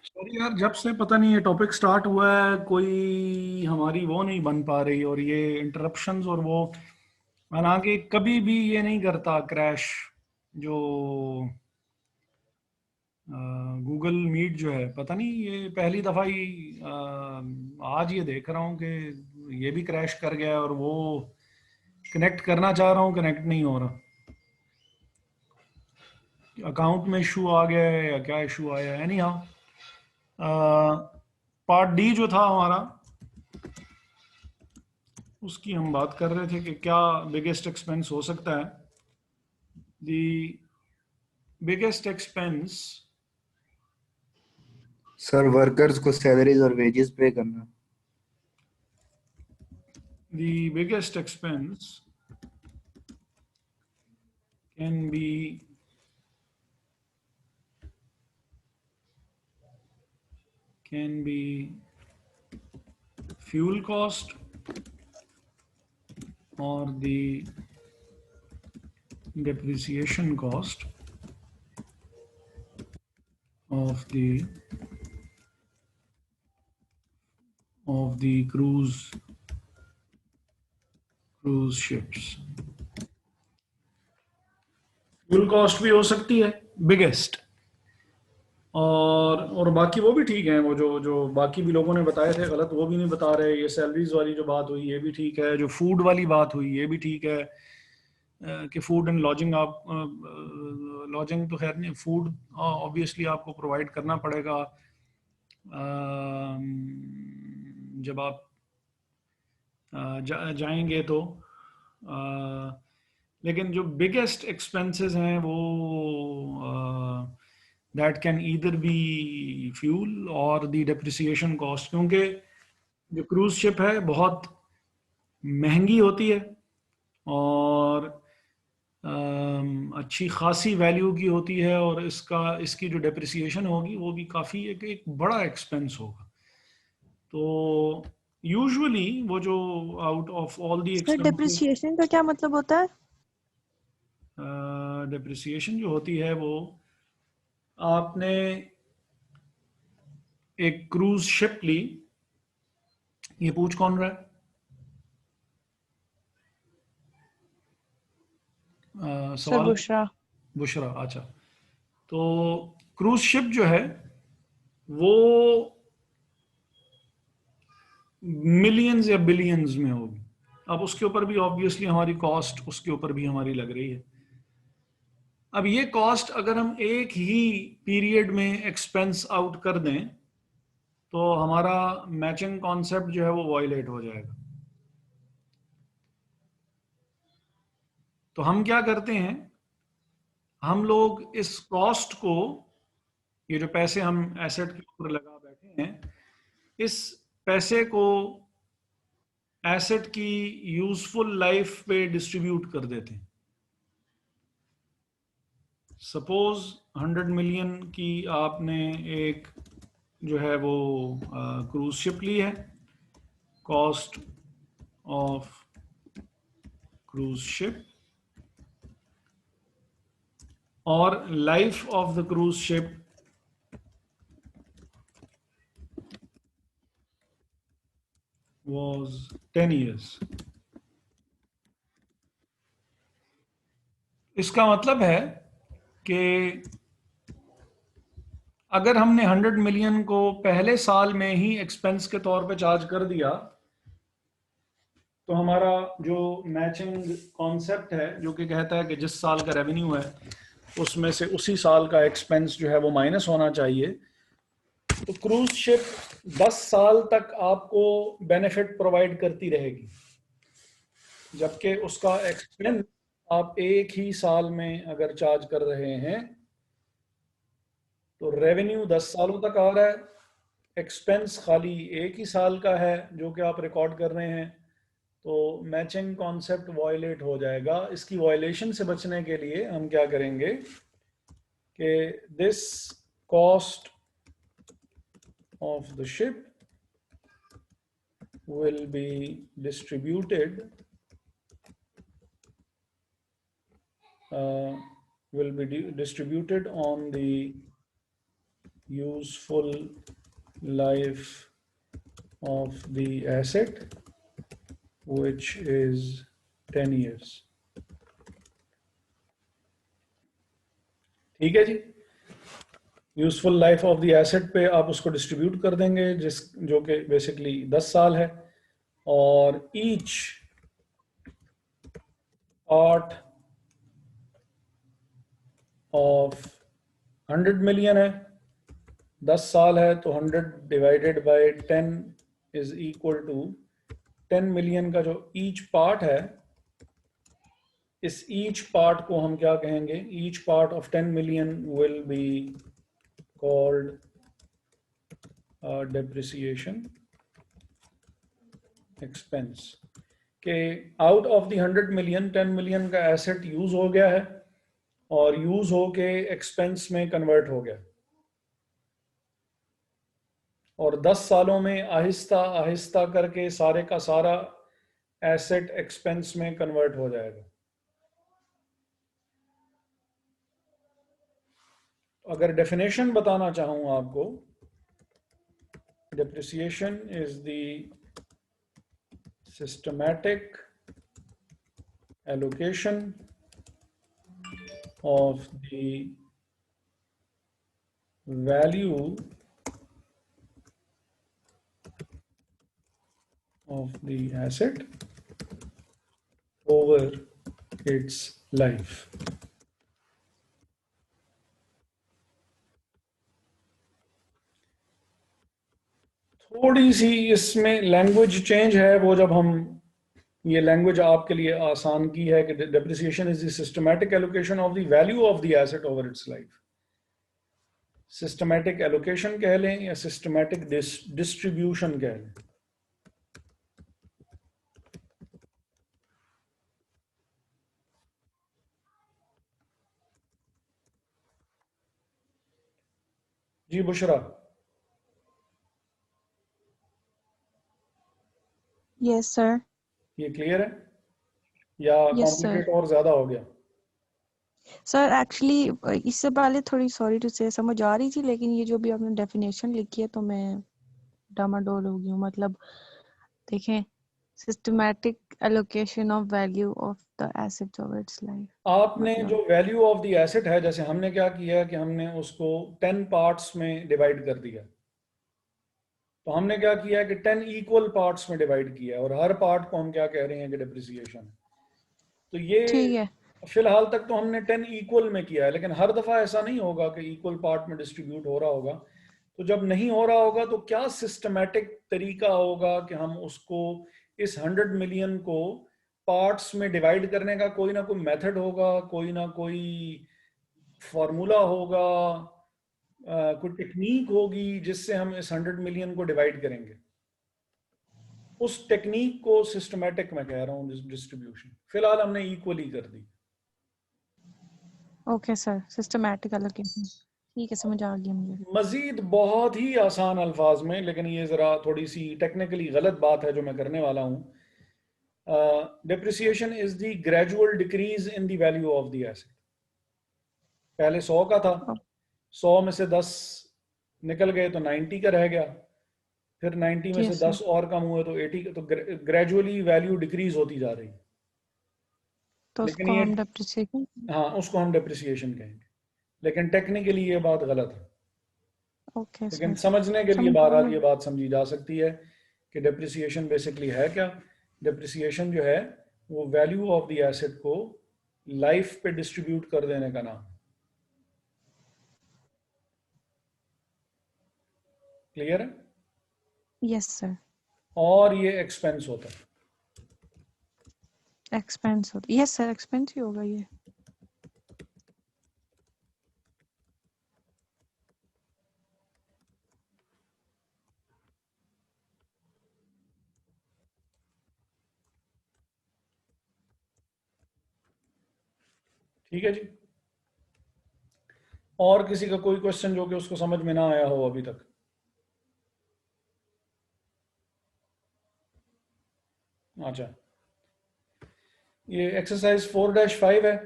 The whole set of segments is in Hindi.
सॉरी यार, जब से पता नहीं ये टॉपिक स्टार्ट हुआ है कोई हमारी वो नहीं बन पा रही, और ये इंटरप्शंस और वो, हालांकि कभी भी ये नहीं करता क्रैश। जो गूगल मीट जो है, पता नहीं ये पहली दफ़ा ही आज ये देख रहा हूँ कि ये भी क्रैश कर गया है, और वो कनेक्ट करना चाह रहा हूँ, कनेक्ट नहीं हो रहा। अकाउंट में इशू आ गया है या क्या इशू आया है, एनी हाउ। पार्ट डी जो था हमारा, उसकी हम बात कर रहे थे कि क्या बिगेस्ट एक्सपेंस हो सकता है। The biggest expense, sir workers को सैलरीज और वेजेस पे करना। the biggest expense can be fuel cost or the depreciation cost of the cruise ships। Fuel cost भी हो सकती है बिगेस्ट, और बाकी वो भी ठीक है। वो जो जो बाकी भी लोगों ने बताए थे गलत, वो भी नहीं बता रहे। ये सैलरीज वाली जो बात हुई ये भी ठीक है, जो फूड वाली बात हुई ये भी ठीक है। कि फूड एंड लॉजिंग, आप लॉजिंग तो खैर नहीं, फूड ऑब्वियसली आपको प्रोवाइड करना पड़ेगा जब आप जाएंगे तो। लेकिन जो बिगेस्ट एक्सपेंसेस हैं वो that can either be fuel और द डेप्रिसिएशन कॉस्ट, क्योंकि जो क्रूज शिप है बहुत महंगी होती है, और अच्छी खासी वैल्यू की होती है, और इसकी जो डेप्रिसिएशन होगी वो भी काफ़ी एक बड़ा एक्सपेंस होगा। तो यूजुअली वो जो out of all the sir expenses, depreciation का क्या मतलब होता है? डेप्रिसिएशन जो होती है वो, आपने एक क्रूज शिप ली। ये पूछ कौन रहा है? सर सवाल। बुशरा। बुशरा, अच्छा। तो क्रूज शिप जो है वो मिलियंस या बिलियंस में होगी। अब उसके ऊपर भी ऑब्वियसली हमारी कॉस्ट उसके ऊपर भी हमारी लग रही है। अब ये कॉस्ट अगर हम एक ही पीरियड में एक्सपेंस आउट कर दें तो हमारा मैचिंग कॉन्सेप्ट जो है वो वायलेट हो जाएगा। तो हम क्या करते हैं, हम लोग इस कॉस्ट को, ये जो पैसे हम एसेट के ऊपर लगा बैठे हैं, इस पैसे को एसेट की यूजफुल लाइफ पे डिस्ट्रीब्यूट कर देते हैं। सपोज 100 मिलियन की आपने एक जो है वो क्रूज शिप ली है। कॉस्ट ऑफ क्रूज शिप और life of the cruise ship was 10 years। इसका मतलब है कि अगर हमने 100 मिलियन को पहले साल में ही एक्सपेंस के तौर पे चार्ज कर दिया, तो हमारा जो मैचिंग कॉन्सेप्ट है जो कि कहता है कि जिस साल का रेवेन्यू है उसमें से उसी साल का एक्सपेंस जो है वो माइनस होना चाहिए। तो क्रूज शिप 10 साल तक आपको बेनिफिट प्रोवाइड करती रहेगी, जबकि उसका एक्सपेंस आप एक ही साल में अगर चार्ज कर रहे हैं तो रेवेन्यू 10 सालों तक आ रहा है, एक्सपेंस खाली एक ही साल का है जो कि आप रिकॉर्ड कर रहे हैं। तो मैचिंग कॉन्सेप्ट वायलेट हो जाएगा। इसकी वायलेशन से बचने के लिए हम क्या करेंगे कि this cost of the ship will be distributed uh, will be distributed on the useful life of the asset, which is 10 years. ठीक है जी, useful life of the asset पे आप उसको डिस्ट्रीब्यूट कर देंगे जो कि बेसिकली 10 साल है, और ईच पार्ट ऑफ 100 मिलियन है, 10 साल है, तो 100 divided by 10 is equal to 10 million का जो ईच पार्ट है, इस ईच पार्ट को हम क्या कहेंगे, each part of 10 million will be called depreciation expense. के out of the 100 million 10 million का एसेट यूज हो गया है और यूज होके एक्सपेंस में कन्वर्ट हो गया, और 10 सालों में आहिस्ता आहिस्ता करके सारे का सारा एसेट एक्सपेंस में कन्वर्ट हो जाएगा। अगर डेफिनेशन बताना चाहूँ आपको, depreciation is the systematic allocation of the value of the asset over its life. थोड़ी सी इसमें लैंग्वेज चेंज है, वो जब हम ये लैंग्वेज आपके लिए आसान की है कि depreciation is the systematic allocation of the value of the asset over it's life. Systematic allocation कह लें या सिस्टमैटिक डिस्ट्रीब्यूशन कह लें। जी बुशरा, यस सर। ये क्लियर है या यस सर। कॉम्प्लिकेट और ज्यादा हो गया? सर एक्चुअली इससे पहले थोड़ी सॉरी टू से समझ आ रही थी, लेकिन ये जो भी आपने डेफिनेशन लिखी है तो मैं डामाडोल हो गई हूँ। मतलब देखें, systematic allocation of value of the assets over it's life. आपने मतलब जो वैल्यू ऑफ द एसेट है, जैसे हमने क्या किया कि हमने उसको 10 पार्ट्स में डिवाइड कर दिया, तो हमने क्या किया कि 10 इक्वल पार्ट्स में डिवाइड किया, और हर पार्ट को हम क्या कह रहे हैं कि डेप्रिसिएशन। तो ये ठीक है। फिलहाल तक तो हमने 10 इक्वल में किया है, लेकिन हर दफा ऐसा नहीं होगा कि इक्वल पार्ट में डिस्ट्रीब्यूट हो रहा होगा। तो जब नहीं हो रहा होगा तो क्या सिस्टमैटिक तरीका होगा कि हम उसको, इस 100 मिलियन को पार्ट्स में डिवाइड करने का कोई ना कोई मेथड होगा, कोई ना कोई फॉर्मूला होगा, कोई टेक्निक होगी जिससे हम इस 100 मिलियन को डिवाइड करेंगे। उस टेक्निक को सिस्टमैटिक मैं कह रहा हूँ डिस्ट्रीब्यूशन। फिलहाल हमने इक्वली कर दी। ओके सर, सिस्टमैटिक एलोकेशन, ठीक है, समझ आ गया मुझे। मजीद बहुत ही आसान अल्फाज में, लेकिन ये जरा थोड़ी सी टेक्निकली गलत बात है जो मैं करने वाला हूँ। Depreciation is the gradual decrease in the value of the asset. पहले 100 का था, 100 में से 10 निकल गए तो 90 का रह गया, फिर 90 में से यस 10 और कम हुए तो 80 का, तो ग्रेजुअली वैल्यू डिक्रीज होती जा रही है। तो लेकिन उसको ये, हम डेप्रिसिएशन। हाँ, उसको हम डेप्रिसिएशन कहेंगे, लेकिन टेक्निकली ये बात गलत है। ओके लेकिन सर, समझने के लिए समझ बहरहाल ये बात समझी जा सकती है कि डेप्रिसिएशन बेसिकली है क्या। डेप्रिसिएशन जो है वो वैल्यू ऑफ द एसेट को लाइफ पे डिस्ट्रीब्यूट कर देने का नाम। क्लियर है? Yes sir. और ये एक्सपेंस होता है। एक्सपेंस होता, यस सर, एक्सपेंस ही होगा ये। ठीक है जी। और किसी का कोई क्वेश्चन जो कि उसको समझ में ना आया हो अभी तक? अच्छा, ये एक्सरसाइज 4-5 है।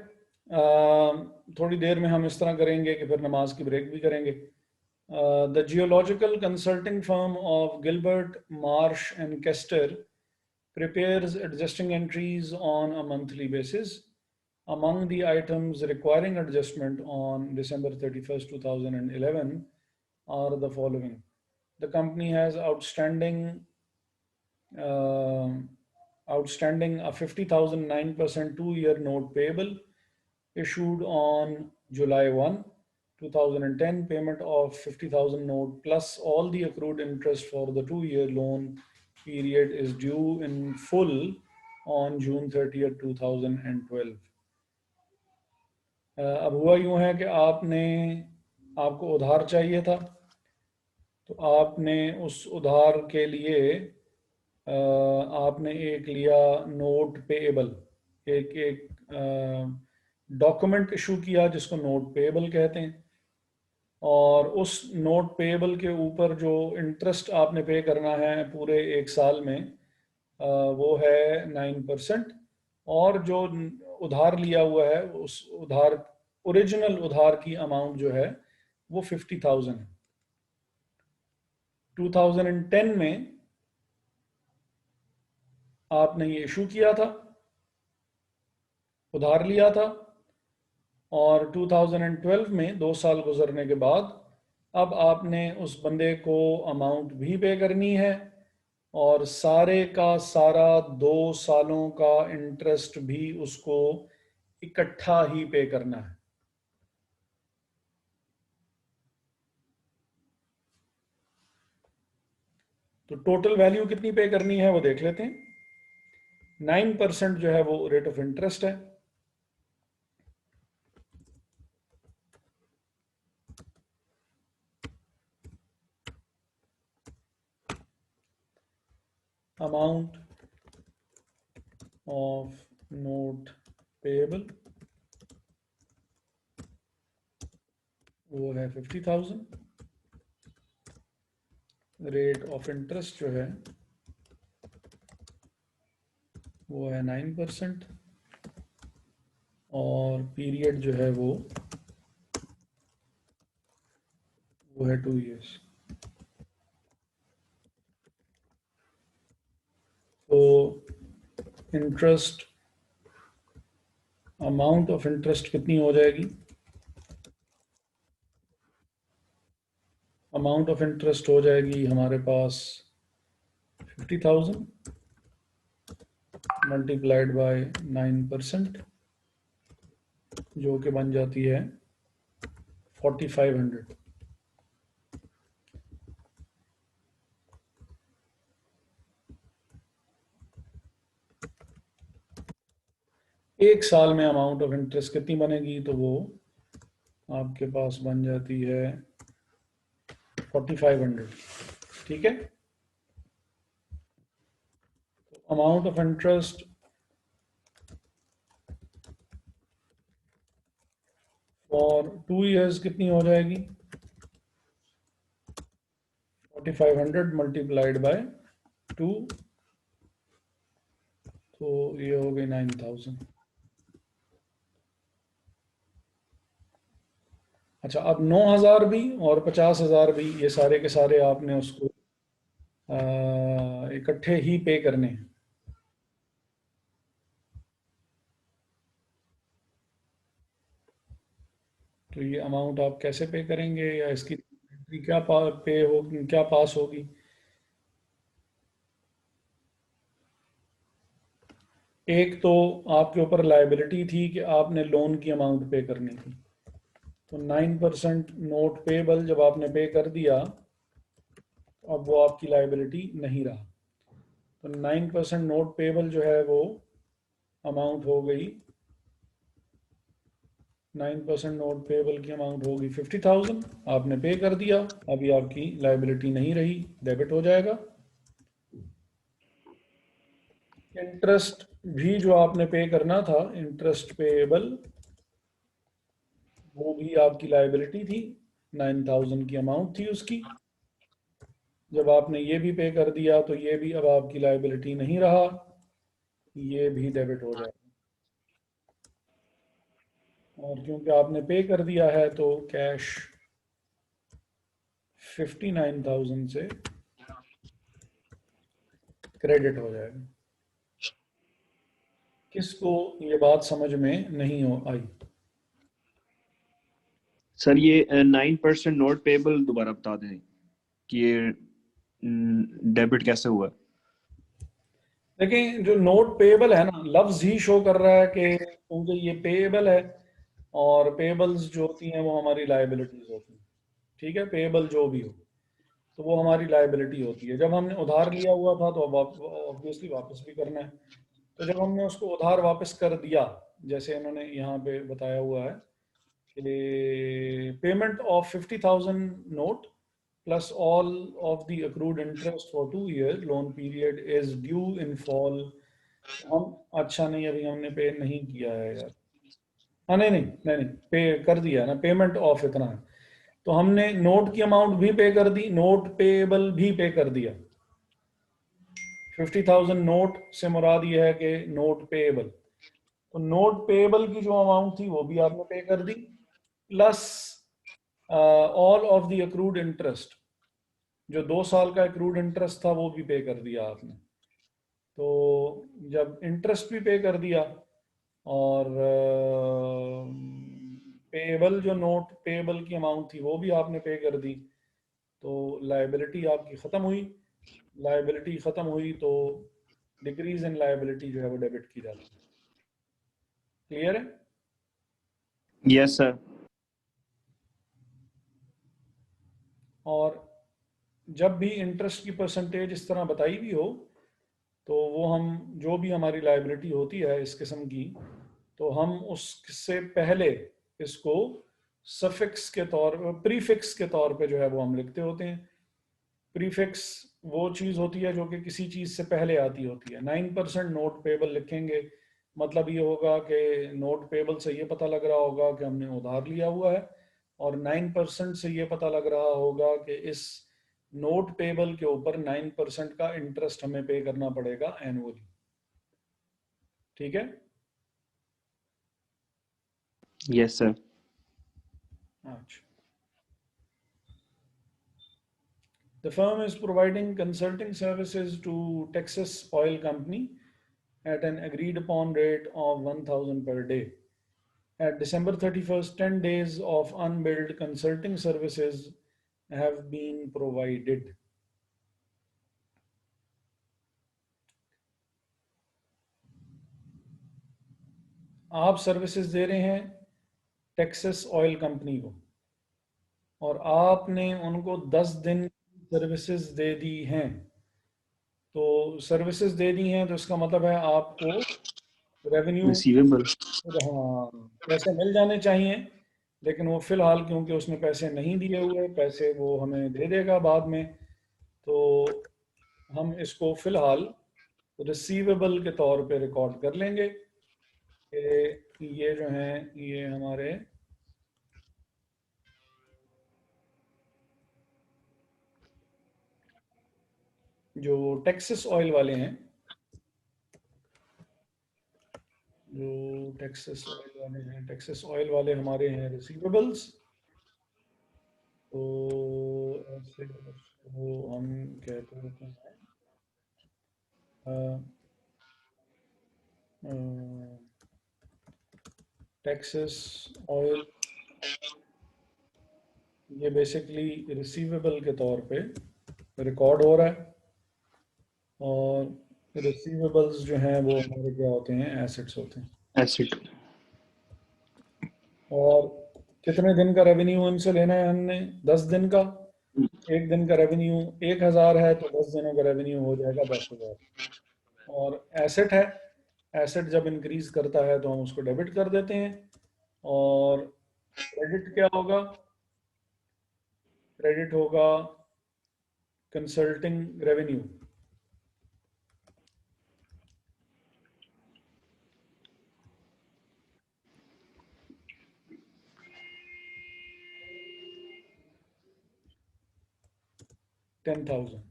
थोड़ी देर में हम इस तरह करेंगे कि फिर नमाज की ब्रेक भी करेंगे। The geological consulting firm of Gilbert, Marsh and Kester prepares adjusting entries on a monthly basis. Among the items requiring adjustment on December 31st, 2011 are the following. The company has outstanding uh, a 50,000 9% 2-year note payable issued on July 1, 2010. Payment of 50,000 note plus all the accrued interest for the 2-year loan period is due in full on June 30th, 2012. अब हुआ यूं है कि आपको उधार चाहिए था, तो आपने उस उधार के लिए आपने एक लिया नोट पेएबल, एक डॉक्यूमेंट इशू किया जिसको नोट पेएबल कहते हैं, और उस नोट पेएबल के ऊपर जो इंटरेस्ट आपने पे करना है पूरे 1 साल में वो है 9%, और जो उधार लिया हुआ है उस ओरिजिनल उधार की अमाउंट जो है वो 50,000 है। 2010 में आपने ये इशू किया था, उधार लिया था, और 2012 में 2 साल गुजरने के बाद अब आपने उस बंदे को अमाउंट भी पे करनी है और सारे का सारा 2 सालों का इंटरेस्ट भी उसको इकट्ठा ही पे करना है। तो टोटल वैल्यू कितनी पे करनी है वो देख लेते हैं। 9% जो है वो रेट ऑफ इंटरेस्ट है। अमाउंट ऑफ नोट पेएबल वो है 50,000। रेट ऑफ इंटरेस्ट जो है वो है 9%, और पीरियड जो है वो है 2 years। तो इंटरेस्ट, अमाउंट ऑफ इंटरेस्ट कितनी हो जाएगी? अमाउंट ऑफ इंटरेस्ट हो जाएगी हमारे पास 50,000 मल्टीप्लाइड बाय 9%, जो कि बन जाती है 4,500। एक साल में अमाउंट ऑफ इंटरेस्ट कितनी बनेगी? तो वो आपके पास बन जाती है 4,500। ठीक है, amount of interest for 2 years कितनी हो जाएगी? 4,500 मल्टीप्लाइड बाय 2, तो ये हो गई 9,000। अच्छा, अब 9,000 भी और 50,000 भी, ये सारे के सारे आपने उसको इकट्ठे ही पे करने हैं। तो ये अमाउंट आप कैसे पे करेंगे, या इसकी क्या पे होगी, क्या पास होगी? एक तो आपके ऊपर लायबिलिटी थी कि आपने लोन की अमाउंट पे करनी थी, तो 9% नोट पेबल जब आपने पे कर दिया तो अब वो आपकी लायबिलिटी नहीं रहा। तो 9% नोट पेबल जो है वो अमाउंट हो गई, 9% नोट पेबल की अमाउंट होगी 50,000, आपने पे कर दिया, अभी आपकी लायबिलिटी नहीं रही, डेबिट हो जाएगा। इंटरेस्ट भी जो आपने पे करना था, इंटरेस्ट पेएबल, वो भी आपकी लायबिलिटी थी, 9,000 की अमाउंट थी उसकी। जब आपने ये भी पे कर दिया तो ये भी अब आपकी लायबिलिटी नहीं रहा, ये भी डेबिट हो जाएगा। और क्योंकि आपने पे कर दिया है तो कैश 59,000 से क्रेडिट हो जाएगा। किसको ये बात समझ में नहीं आई? सर ये 9% नोट पेबल दोबारा बता दें कि ये डेबिट कैसे हुआ। देखें, जो नोट पेएबल है ना, लफ्ज ही शो कर रहा है कि क्योंकि ये पेएबल है, और पेएबल्स जो होती हैं वो हमारी लायबिलिटीज होती हैं। ठीक है, पेएबल जो भी हो तो वो हमारी लायबिलिटी होती है। जब हमने उधार लिया हुआ था तो अब ऑब्वियसली वापस भी करना है। तो जब हमने उसको उधार वापस कर दिया, जैसे इन्होंने यहाँ पे बताया हुआ है कि payment of 50,000 note plus all of the accrued interest for 2 years loan period is due in fall। हम अच्छा नहीं, अभी हमने पे नहीं किया है यार। हाँ, नहीं नहीं नहीं नहीं, पे कर दिया ना, पेमेंट ऑफ इतना है। तो हमने नोट की अमाउंट भी पे कर दी, नोट पेएबल भी पे कर दिया। 50,000 नोट से मुराद ये है कि नोट पेएबल, तो नोट पेएबल की जो अमाउंट थी वो भी आपने पे कर दी, plus all of the accrued interest, जो 2 साल का एक्रूड इंटरेस्ट था वो भी पे कर दिया आपने। तो जब इंटरेस्ट भी पे कर दिया और पेएबल जो नोट पेएबल की अमाउंट थी वो भी आपने पे कर दी, तो लायबिलिटी आपकी ख़त्म हुई। लायबिलिटी ख़त्म हुई तो डिक्रीज इन लायबिलिटी जो है वो डेबिट की जाती है। क्लियर है? Yes sir. और जब भी इंटरेस्ट की परसेंटेज इस तरह बताई भी हो तो वो हम जो भी हमारी लायबिलिटी होती है इस किस्म की, तो हम उससे पहले इसको सफिक्स के तौर प्रीफिक्स के तौर पे जो है वो हम लिखते होते हैं। प्रीफिक्स वो चीज़ होती है जो कि किसी चीज़ से पहले आती होती है। 9% नोट पेबल लिखेंगे, मतलब ये होगा कि नोट पेबल से ये पता लग रहा होगा कि हमने उधार लिया हुआ है, और 9% से ये पता लग रहा होगा कि इस नोट पेबल के ऊपर 9% का इंटरेस्ट हमें पे करना पड़ेगा एनुअली। ठीक है? Yes sir. अच्छा। The firm is providing consulting services to Texas Oil Company at an agreed upon rate of 1,000 per day. At December 31st, 10 days of unbilled consulting services have been provided. आप सर्विसेज दे रहे हैं टेक्सास ऑयल कंपनी को, और आपने उनको 10 दिन सर्विसेज दे दी हैं। तो सर्विसेज दे दी हैं तो इसका मतलब है आपको रेवेन्यू, रिसीवेबल। हाँ, पैसे मिल जाने चाहिए, लेकिन वो फिलहाल क्योंकि उसने पैसे नहीं दिए हुए, पैसे वो हमें दे देगा बाद में, तो हम इसको फिलहाल रिसीवेबल के तौर पे रिकॉर्ड कर लेंगे कि ये जो हैं ये हमारे जो टेक्सास ऑयल वाले हैं, जो टेक्सास ऑयल वाले हैं, टेक्सास ऑयल वाले हमारे हैं रिसीवेबल्स। तो ऐसे वो हम कहते होते हैं टेक्सास ऑयल, ये बेसिकली रिसीवेबल के तौर पे रिकॉर्ड हो रहा है, और रिसीवेबल्स जो हैं वो हमारे क्या होते हैं, एसेट्स होते हैं। एसेट। और कितने दिन का रेवेन्यू इनसे लेना है हमने? 10 दिन का। एक दिन का रेवेन्यू 1,000 है तो 10 दिनों का रेवेन्यू हो जाएगा 10,000। और एसेट है, एसेट जब इंक्रीज करता है तो हम उसको डेबिट कर देते हैं। और क्रेडिट क्या होगा? क्रेडिट होगा कंसल्टिंग रेवेन्यू। $10,000,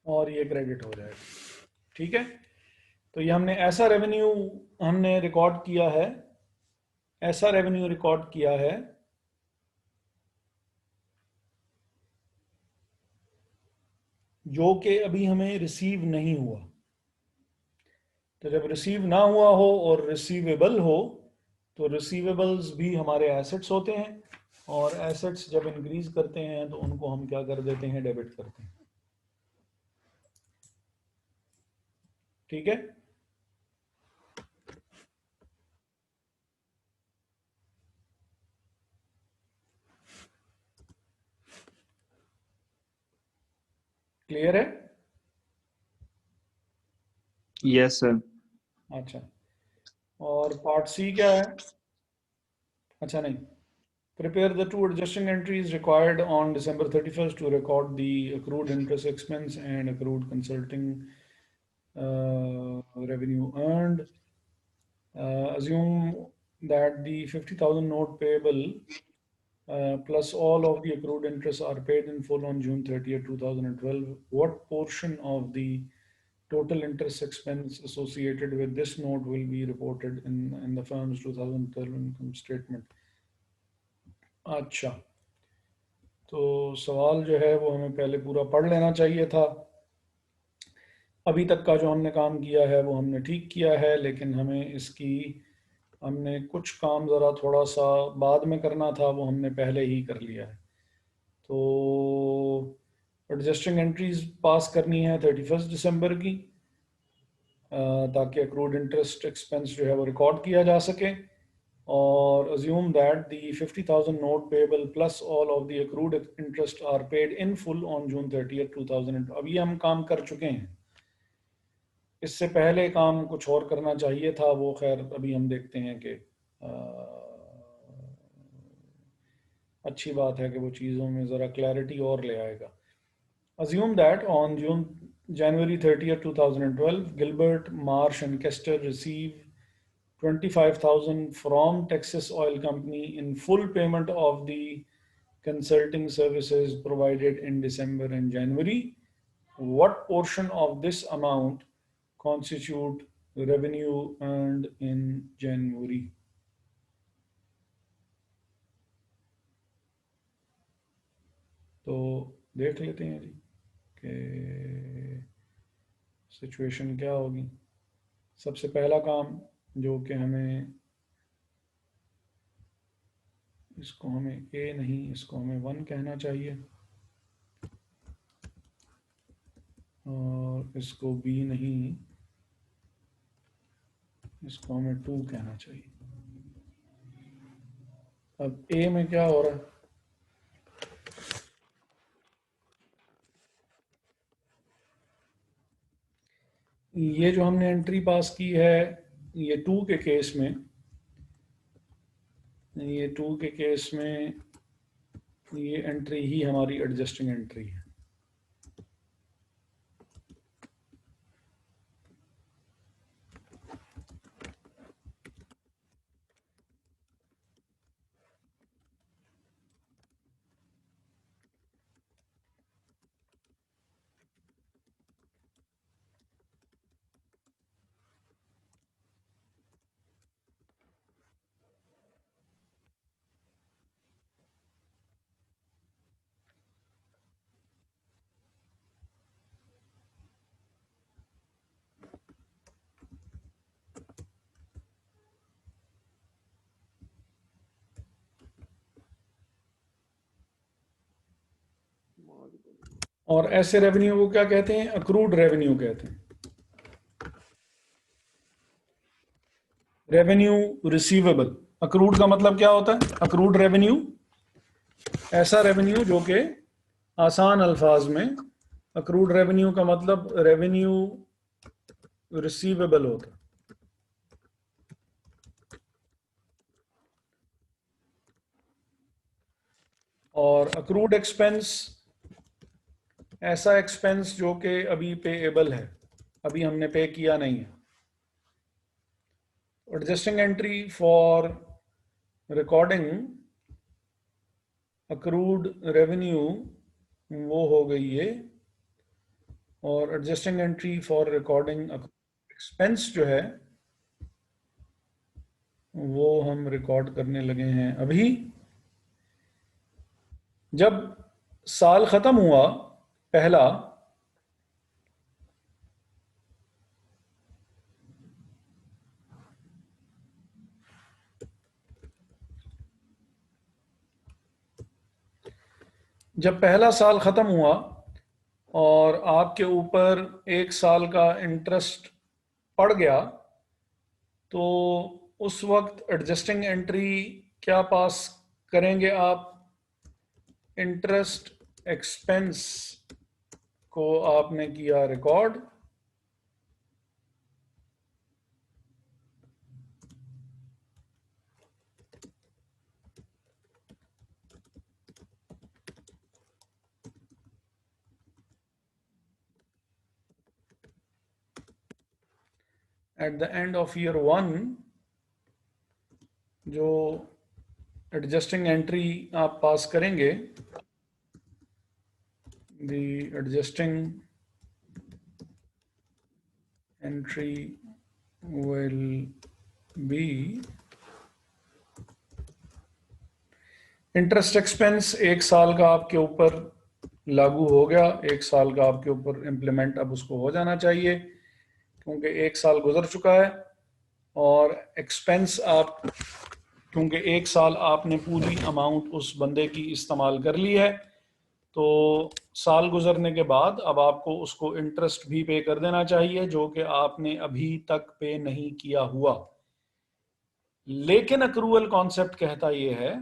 और ये क्रेडिट हो जाएगा। ठीक है, तो ये हमने ऐसा रेवेन्यू हमने रिकॉर्ड किया है, ऐसा रेवेन्यू रिकॉर्ड किया है जो कि अभी हमें रिसीव नहीं हुआ। तो जब रिसीव ना हुआ हो और रिसीवेबल हो, तो रिसीवेबल्स भी हमारे एसेट्स होते हैं, और एसेट्स जब इंक्रीज करते हैं तो उनको हम क्या कर देते हैं, डेबिट करते हैं। ठीक है। क्लियर है? Yes sir. अच्छा, और पार्ट सी क्या है? अच्छा नहीं, prepare the two adjusting entries required on December 31st to record the accrued interest expense and accrued consulting revenue earned. Assume that the 50,000 note payable plus all of the accrued interest are paid in full on June 30th, 2012. What portion of the total interest expense associated with this note will be reported in the firm's 2012 income statement? अच्छा, तो सवाल जो है वो हमें पहले पूरा पढ़ लेना चाहिए था। अभी तक का जो हमने काम किया है वो हमने ठीक किया है, लेकिन हमने कुछ काम ज़रा थोड़ा सा बाद में करना था, वो हमने पहले ही कर लिया है। तो एडजस्टिंग एंट्रीज पास करनी है 31 दिसंबर की, ताकि अक्रूड इंटरेस्ट एक्सपेंस जो है वो रिकॉर्ड किया जा सके। और assume that the 50,000 note payable plus all of the accrued interest are paid in full on June 30th, 2000। अब ये हम काम कर चुके हैं, इससे पहले काम कुछ और करना चाहिए था, वो खैर अभी हम देखते हैं कि अच्छी बात है कि वो चीज़ों में ज़रा क्लैरिटी और ले आएगा। Assume that on January 30th, 2012, Gilbert, Marsh and Kester receive 25,000 from Texas Oil Company in full payment of the consulting services provided in December and January. What portion of this amount constitute revenue earned in January? तो देख लेते हैं जी कि सिचुएशन क्या होगी। सबसे पहला काम जो कि इसको हमें ए नहीं, इसको हमें 1 कहना चाहिए, और इसको बी नहीं, इसको हमें 2 कहना चाहिए। अब ए में क्या हो रहा है? ये जो हमने एंट्री पास की है, ये 2 के केस में, ये एंट्री ही हमारी एडजस्टिंग एंट्री है। और ऐसे रेवेन्यू को क्या कहते हैं? अक्रूड रेवेन्यू कहते हैं। रेवेन्यू रिसीवेबल, अक्रूड का मतलब क्या होता है? अक्रूड रेवेन्यू ऐसा रेवेन्यू जो कि आसान अल्फाज में, अक्रूड रेवेन्यू का मतलब रेवेन्यू रिसीवेबल होता है। और अक्रूड एक्सपेंस ऐसा एक्सपेंस जो कि अभी पेएबल है, अभी हमने पे किया नहीं है। Adjusting entry for recording accrued revenue वो हो गई ये, और adjusting entry for recording expense जो है वो हम रिकॉर्ड करने लगे हैं अभी। जब साल खत्म हुआ पहला, जब पहला साल ख़त्म हुआ और आपके ऊपर 1 साल का इंटरेस्ट पड़ गया, तो उस वक्त एडजस्टिंग एंट्री क्या पास करेंगे आप? इंटरेस्ट एक्सपेंस को आपने किया record, at the end of year 1 जो एडजस्टिंग एंट्री आप पास करेंगे, the adjusting entry will be interest expense. 1 साल का आपके ऊपर लागू हो गया, 1 साल का आपके ऊपर इम्प्लीमेंट अब उसको हो जाना चाहिए, क्योंकि 1 साल गुजर चुका है। और एक्सपेंस आप, क्योंकि 1 साल आपने पूरी अमाउंट उस बंदे की इस्तेमाल कर ली है, तो साल गुजरने के बाद अब आपको उसको इंटरेस्ट भी पे कर देना चाहिए, जो कि आपने अभी तक पे नहीं किया हुआ। लेकिन अक्रूवल कॉन्सेप्ट कहता यह है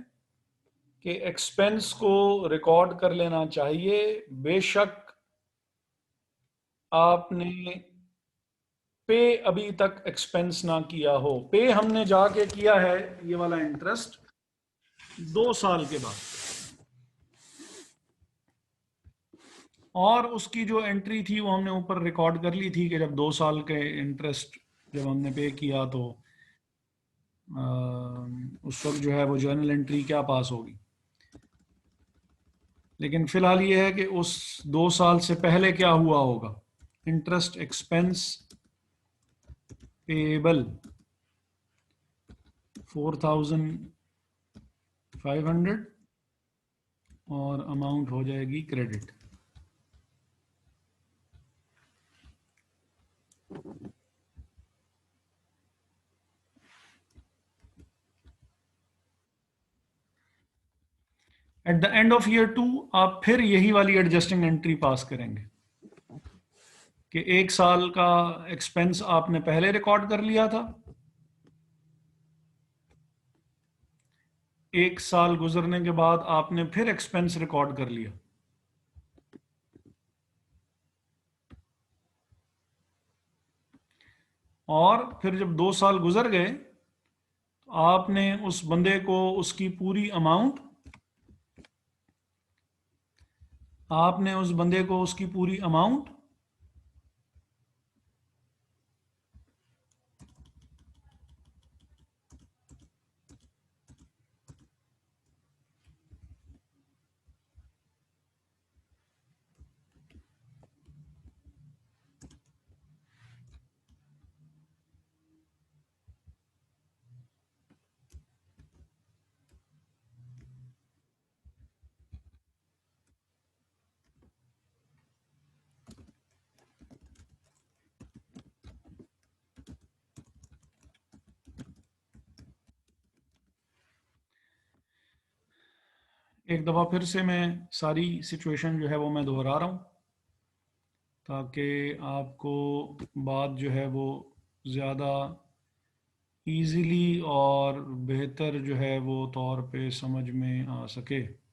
कि एक्सपेंस को रिकॉर्ड कर लेना चाहिए, बेशक आपने पे अभी तक एक्सपेंस ना किया हो। पे हमने जाके किया है ये वाला इंटरेस्ट 2 साल के बाद, और उसकी जो एंट्री थी वो हमने ऊपर रिकॉर्ड कर ली थी कि जब 2 साल के इंटरेस्ट जब हमने पे किया, तो उस वक्त जो है वो जर्नल एंट्री क्या पास होगी। लेकिन फिलहाल ये है कि उस 2 साल से पहले क्या हुआ होगा। इंटरेस्ट एक्सपेंस पेबल 4,500 और अमाउंट हो जाएगी credit. At the end of year 2 आप फिर यही वाली एडजस्टिंग एंट्री पास करेंगे कि 1 साल का एक्सपेंस आपने पहले रिकॉर्ड कर लिया था, 1 साल गुजरने के बाद आपने फिर एक्सपेंस रिकॉर्ड कर लिया, और फिर जब 2 साल गुजर गए तो आपने उस बंदे को उसकी पूरी अमाउंट, आपने उस बंदे को उसकी पूरी अमाउंट एक दफ़ा फिर से मैं सारी सिचुएशन जो है वो मैं दोहरा रहा हूँ, ताकि आपको बात जो है वो ज़्यादा इजीली और बेहतर जो है वो तौर पे समझ में आ सके।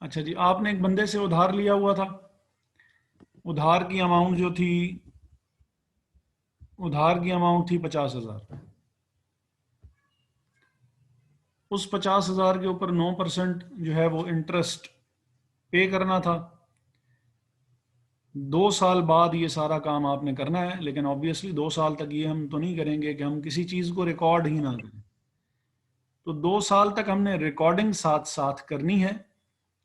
अच्छा जी, आपने एक बंदे से उधार लिया हुआ था। उधार की अमाउंट जो थी, उधार की अमाउंट थी 50,000। उस 50,000 के ऊपर 9% जो है वो इंटरेस्ट पे करना था। 2 साल बाद ये सारा काम आपने करना है, लेकिन ऑब्वियसली 2 साल तक ये हम तो नहीं करेंगे कि हम किसी चीज़ को रिकॉर्ड ही ना करें। तो 2 साल तक हमने रिकॉर्डिंग साथ साथ करनी है।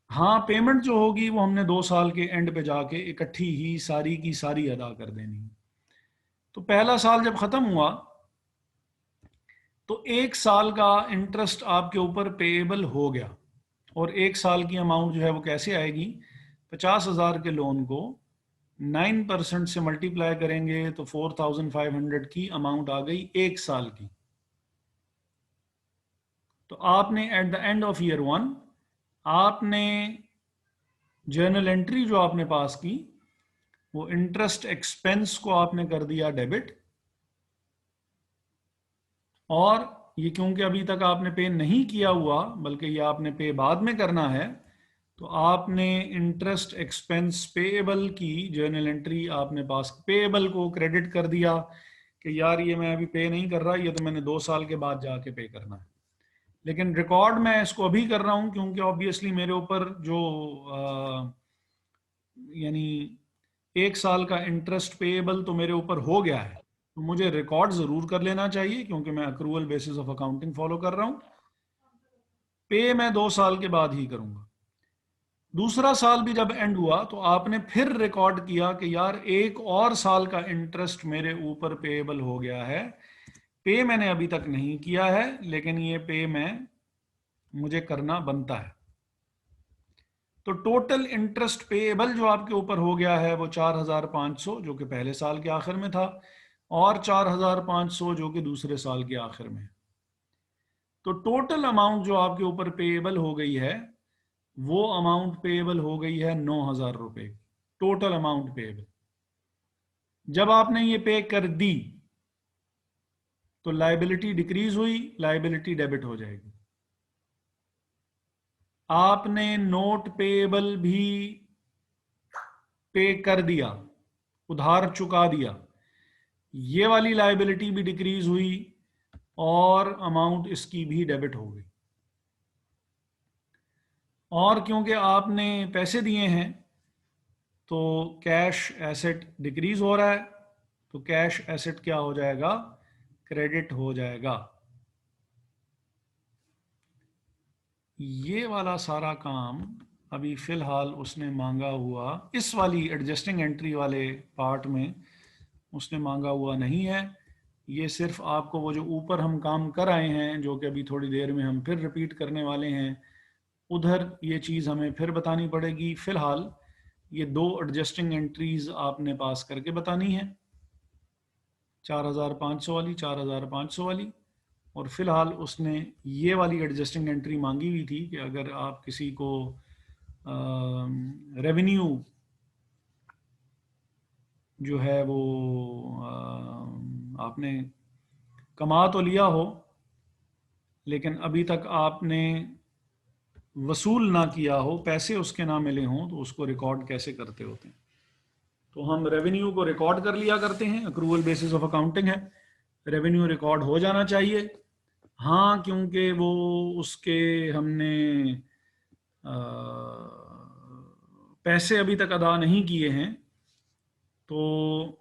हाँ, पेमेंट जो होगी वो हमने 2 साल के एंड पे जाके इकट्ठी ही सारी की सारी अदा कर देनी है। तो पहला साल जब खत्म हुआ तो 1 साल का इंटरेस्ट आपके ऊपर पेएबल हो गया, और 1 साल की अमाउंट जो है वो कैसे आएगी, 50,000 के लोन को 9% से मल्टीप्लाई करेंगे तो 4,500 की अमाउंट आ गई 1 साल की। तो आपने at the end of year 1 आपने जर्नल एंट्री जो आपने पास की वो इंटरेस्ट एक्सपेंस को आपने कर दिया डेबिट, और ये क्योंकि अभी तक आपने पे नहीं किया हुआ बल्कि ये आपने पे बाद में करना है, तो आपने इंटरेस्ट एक्सपेंस पेएबल की जर्नल एंट्री आपने पास पेएबल को क्रेडिट कर दिया कि यार ये मैं अभी पे नहीं कर रहा, ये तो मैंने 2 साल के बाद जाके पे करना है। लेकिन रिकॉर्ड मैं इसको अभी कर रहा हूं क्योंकि ऑब्वियसली मेरे ऊपर जो यानी 1 साल का इंटरेस्ट पेएबल तो मेरे ऊपर हो गया है, तो मुझे रिकॉर्ड जरूर कर लेना चाहिए क्योंकि मैं accrual basis of accounting follow कर रहा हूं। पे मैं 2 साल के बाद ही करूंगा। दूसरा साल भी जब एंड हुआ तो आपने फिर रिकॉर्ड किया कि यार 1 और साल का इंटरेस्ट मेरे ऊपर पेएबल हो गया है, पे मैंने अभी तक नहीं किया है लेकिन ये पे मुझे करना बनता है। तो टोटल इंटरेस्ट पेएबल जो आपके ऊपर हो गया है वो 4,500 जो कि पहले साल के आखिर में था, और 4,500 जो कि दूसरे साल के आखिर में। तो टोटल अमाउंट जो आपके ऊपर पेएबल हो गई है वो अमाउंट पेएबल हो गई है 9,000 रुपए, टोटल अमाउंट पेएबल। जब आपने ये पे कर दी तो लायबिलिटी डिक्रीज हुई, लायबिलिटी डेबिट हो जाएगी। आपने नोट पेएबल भी पे कर दिया, उधार चुका दिया, ये वाली लायबिलिटी भी डिक्रीज हुई और अमाउंट इसकी भी डेबिट हो गई। और क्योंकि आपने पैसे दिए हैं तो कैश एसेट डिक्रीज हो रहा है, तो कैश एसेट क्या हो जाएगा, क्रेडिट हो जाएगा। ये वाला सारा काम अभी फिलहाल उसने मांगा हुआ, इस वाली एडजस्टिंग एंट्री वाले पार्ट में उसने मांगा हुआ नहीं है। ये सिर्फ आपको वो जो ऊपर हम काम कर आए हैं जो कि अभी थोड़ी देर में हम फिर रिपीट करने वाले हैं, उधर ये चीज़ हमें फिर बतानी पड़ेगी। फिलहाल ये 2 एडजस्टिंग एंट्रीज आपने पास करके बतानी है, 4,500 वाली, 4,500 वाली। और फिलहाल उसने ये वाली एडजस्टिंग एंट्री मांगी हुई थी कि अगर आप किसी को रेवेन्यू जो है वो आपने कमा तो लिया हो लेकिन अभी तक आपने वसूल ना किया हो, पैसे उसके ना मिले हों, तो उसको रिकॉर्ड कैसे करते होते हैं। तो हम रेवेन्यू को रिकॉर्ड कर लिया करते हैं, अक्रूवल बेसिस ऑफ अकाउंटिंग है, रेवेन्यू रिकॉर्ड हो जाना चाहिए। हाँ, क्योंकि वो उसके हमने पैसे अभी तक अदा नहीं किए हैं, तो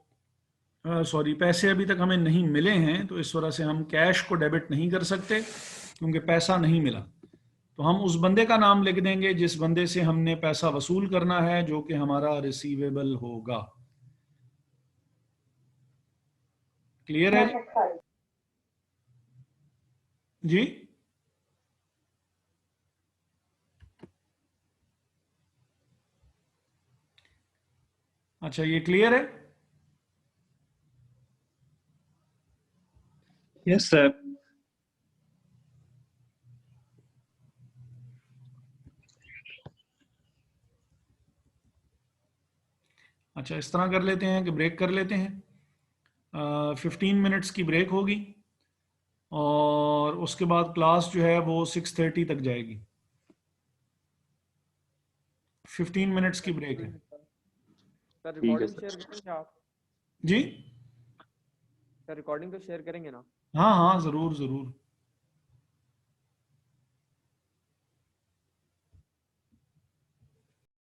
सॉरी पैसे अभी तक हमें नहीं मिले हैं, तो इस वजह से हम कैश को डेबिट नहीं कर सकते क्योंकि पैसा नहीं मिला। तो हम उस बंदे का नाम लिख देंगे जिस बंदे से हमने पैसा वसूल करना है, जो कि हमारा रिसीवेबल होगा। क्लियर है जी? अच्छा, ये क्लियर है? Yes sir. अच्छा, इस तरह कर लेते हैं कि ब्रेक कर लेते हैं, 15 मिनट्स की ब्रेक होगी और उसके बाद क्लास जो है वो 6:30 तक जाएगी। 15 मिनट्स की ब्रेक है सर। ठीक है रिकॉर्डिंग सर। शेयर करेंगे आप? जी। सर रिकॉर्डिंग तो शेयर करेंगे ना? हाँ हाँ, जरूर जरूर।